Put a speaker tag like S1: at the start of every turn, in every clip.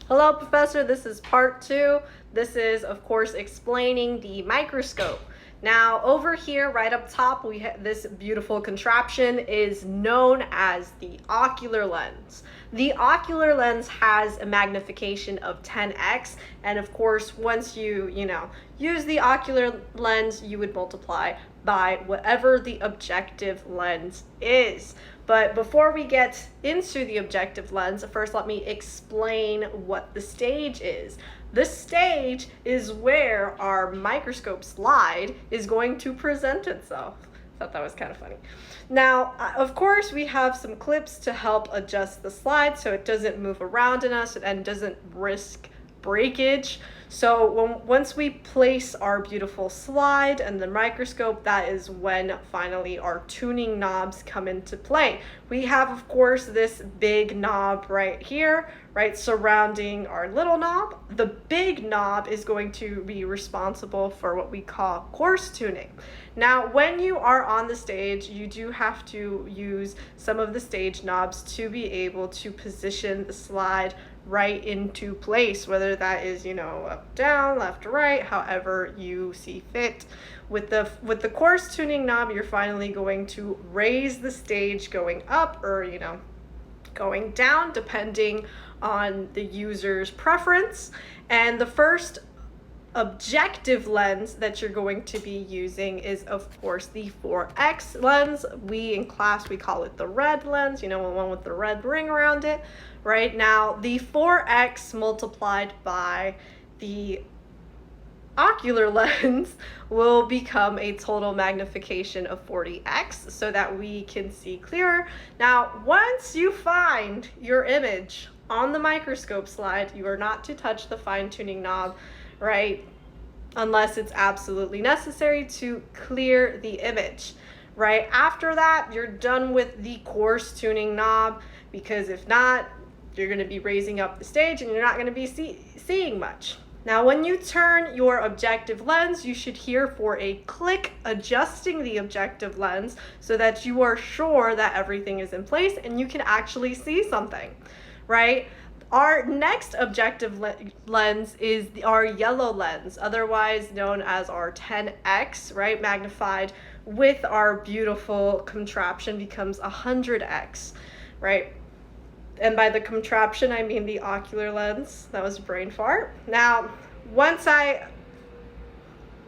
S1: Hello, Professor. This is part 2. This is, of course, explaining the microscope. Now, over here, right up top, we have this beautiful contraption is known as the ocular lens. The ocular lens has a magnification of 10x, and of course, once you use the ocular lens, you would multiply by whatever the objective lens is. But before we get into the objective lens, first let me explain what the stage is. The stage is where our microscope slide is going to present itself. I thought that was kind of funny. Now, of course, we have some clips to help adjust the slide so it doesn't move around in us and doesn't risk breakage. So once we place our beautiful slide and the microscope, that is when finally our tuning knobs come into play. We have, of course, this big knob right here, right, surrounding our little knob. The big knob is going to be responsible for what we call coarse tuning. Now, when you are on the stage, you do have to use some of the stage knobs to be able to position the slide right into place, whether that is, up, down, left, or right, however you see fit. With the coarse tuning knob, you're finally going to raise the stage going up or, going down, depending on the user's preference. And the first objective lens that you're going to be using is, of course, the 4x lens. In class, we call it the red lens, the one with the red ring around it. Right now, the 4x multiplied by the ocular lens will become a total magnification of 40x so that we can see clearer. Now, once you find your image on the microscope slide, you are not to touch the fine-tuning knob, right, unless it's absolutely necessary to clear the image. Right after that, you're done with the coarse tuning knob, because if not, you're going to be raising up the stage and you're not going to be seeing much. Now, when you turn your objective lens, you should hear for a click adjusting the objective lens so that you are sure that everything is in place and you can actually see something, right? Our next objective lens is our yellow lens, otherwise known as our 10x, right? Magnified with our beautiful contraption becomes 100x, right? And by the contraption, I mean the ocular lens. That was a brain fart. Now, once I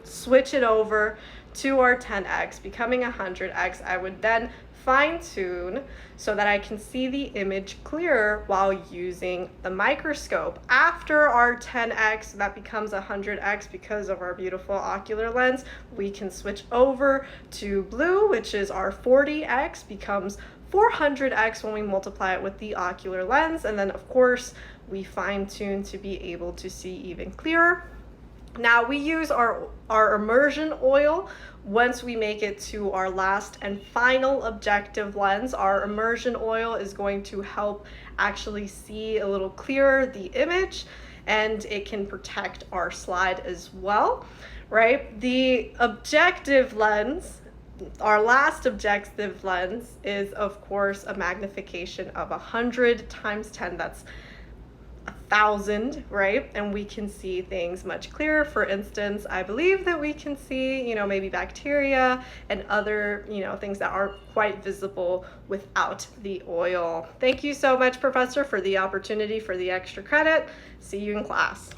S1: switch it over to our 10x, becoming 100x, I would then fine-tune so that I can see the image clearer while using the microscope. After our 10x, that becomes 100x because of our beautiful ocular lens, we can switch over to blue, which is our 40x, becomes 400x when we multiply it with the ocular lens, and then of course we fine-tune to be able to see even clearer. Now we use our immersion oil once we make it to our last and final objective lens. Our immersion oil is going to help actually see a little clearer the image, and it can protect our slide as well, right? The objective lens, our last objective lens, is of course a magnification of 100 times 10. That's 1,000, right? And we can see things much clearer. For instance, I believe that we can see, maybe bacteria and other, things that aren't quite visible without the oil. Thank you so much, Professor, for the opportunity for the extra credit. See you in class.